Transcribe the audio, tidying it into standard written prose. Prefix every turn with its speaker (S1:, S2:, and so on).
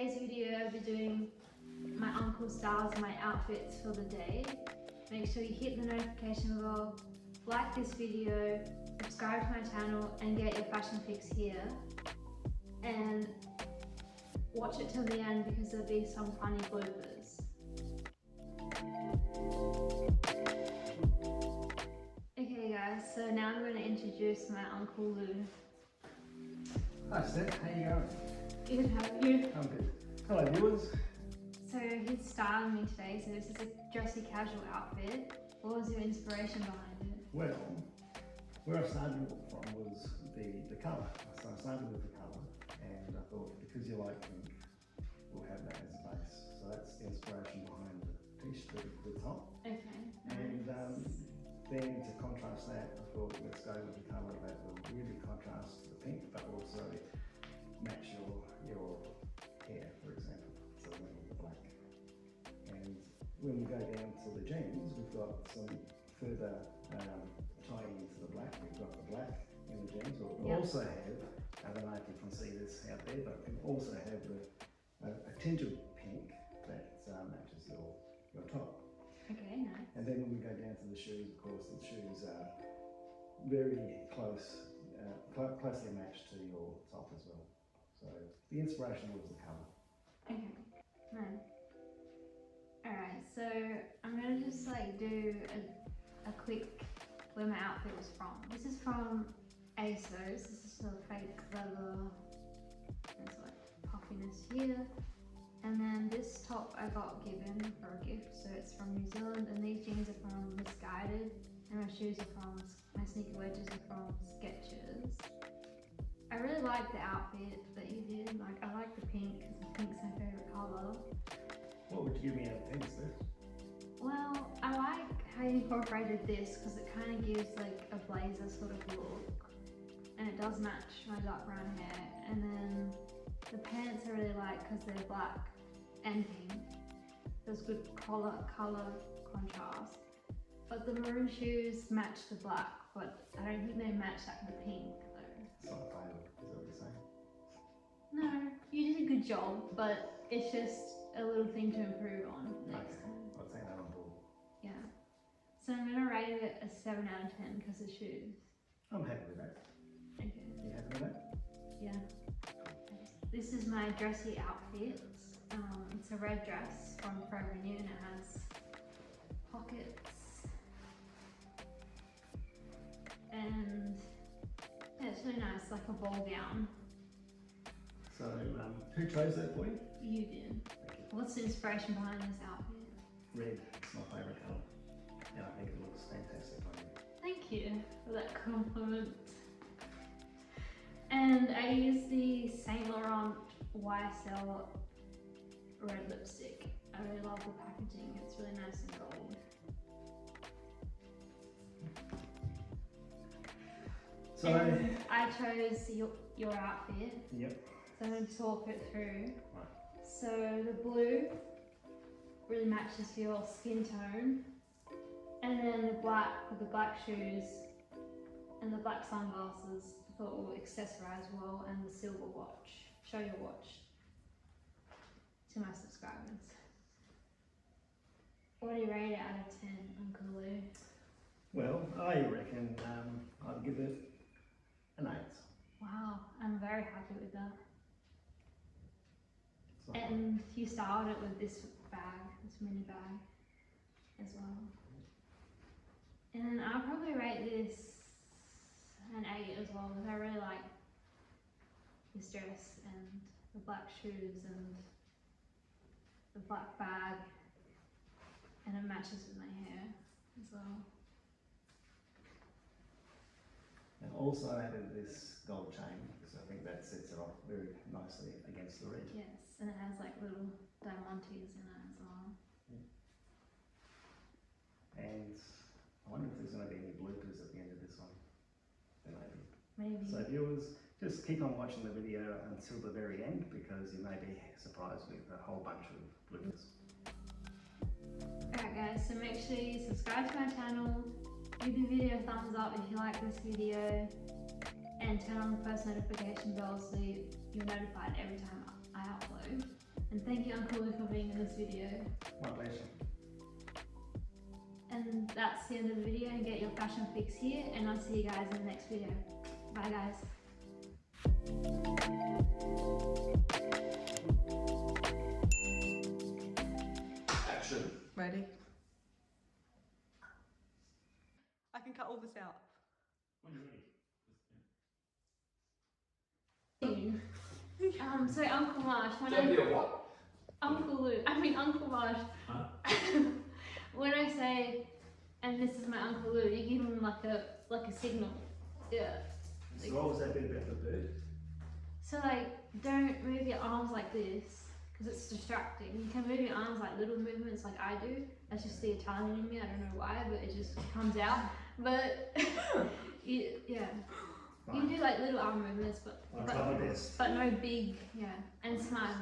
S1: today's video I'll be doing my uncle's styles and my outfits for the day. Make sure you hit the notification bell, like this video, subscribe to my channel and get your fashion fix here. And watch it till the end because there'll be some funny bloopers. Okay guys, so now I'm going to introduce my Uncle Lou.
S2: Hi Steph, how you going?
S1: Good, how are you?
S2: I'm good. Hello viewers.
S1: So he's styling me today, so this is a dressy casual outfit. What was your inspiration behind it?
S2: Well, where I started from was the colour. So I started with the colour and I thought because you like pink, we'll have that as a base. So that's the inspiration behind the t-shirt, the top.
S1: Okay.
S2: And then to contrast that, I thought let's go with the colour that will really contrast the pink but also match your hair, for example. So we went with the black. And when we go down to the jeans, we've got some further tying into the black. We've got the black in the jeans. We'll also have, I don't know if you can see this out there, but we also have a tinge of pink that matches your top.
S1: Okay, nice.
S2: And then when we go down to the shoes, of course, the shoes are very close, closely matched to your top as well. So the inspiration was the colour.
S1: Okay, nice. Alright, so I'm gonna just like do a quick where my outfit was from. This is from ASOS. This is a fake leather. There's like puffiness here. And then this top I got given for a gift, so it's from New Zealand. And these jeans are from Misguided, and my shoes are from, my sneaker wedges are from Skechers. I really like the outfit that you did. Like, I like the pink because the pink's my favourite colour.
S2: What would you give me out of 10, Steph?
S1: Well, I like how you incorporated this because it kind of gives like a blazer sort of look, and it does match my dark brown hair. And then the pants I really like because they're black and pink. There's good colour contrast. But the maroon shoes match the black, but I don't think they match that the pink though.
S2: It's not a favourite, is that what you're saying?
S1: No, you did a good job, but it's just a little thing to improve on next time.
S2: I'll take that on board.
S1: Yeah. So I'm gonna rate it a 7 out of 10 because of shoes.
S2: I'm happy with that.
S1: Okay.
S2: You happy with that?
S1: Yeah. This is my dressy outfit. It's a red dress from Forever New and it has pockets. And yeah, it's really nice, like a ball gown.
S2: So, who chose that for you?
S1: You did. What's the inspiration behind this outfit?
S2: Red, it's my favourite colour. And I think it looks fantastic on you.
S1: Thank you for that compliment. And I use the Saint Laurent YSL red lipstick. I really love the packaging, it's really nice and gold.
S2: So,
S1: and I chose your outfit.
S2: Yep.
S1: So I'm going to talk it through.
S2: Right.
S1: So the blue really matches your skin tone. And then the black with the black shoes and the black sunglasses I thought will accessorize well, and the silver watch. Show your watch to my subscribers. What do you rate it out of 10, Uncle Lou?
S2: Well, I reckon I'd give it an 8.
S1: Wow, I'm very happy with that.
S2: It's not
S1: And you styled it with this bag, this mini bag as well. And I'll probably rate this an 8 as well because I really like this dress and the black shoes and the black bag, and it matches with my hair as well.
S2: And also added this gold chain because I think that sets it off very nicely against the red.
S1: Yes, and it has like little diamantes in it as well.
S2: And I wonder if there's going to be any bloopers at the end of this one. There may be.
S1: Maybe.
S2: So viewers, just keep on watching the video until the very end because you may be surprised with a whole bunch of bloopers.
S1: Alright guys, so make sure you subscribe to my channel, give the video a thumbs up if you like this video, and turn on the post notification bell so you're notified every time I upload. And thank you, Uncle Lou, for being in this video.
S2: My pleasure.
S1: And that's the end of the video, and get your fashion fix here, and I'll see you guys in the next video. Bye guys.
S3: Action.
S4: Ready? I can cut all this out.
S1: So Uncle Marsh,
S3: Don't be a what?
S1: Uncle Marsh.
S3: Huh?
S1: When I say, and this is my Uncle Lou, you give him like a signal. Yeah.
S2: So what was that bit about the bird?
S1: So like, don't move your arms like this, because it's distracting. You can move your arms like little movements like I do. That's just the Italian in me, I don't know why, but it just comes out. But, yeah. You can do like little arm movements, but
S2: Like this.
S1: no big, yeah. And smile.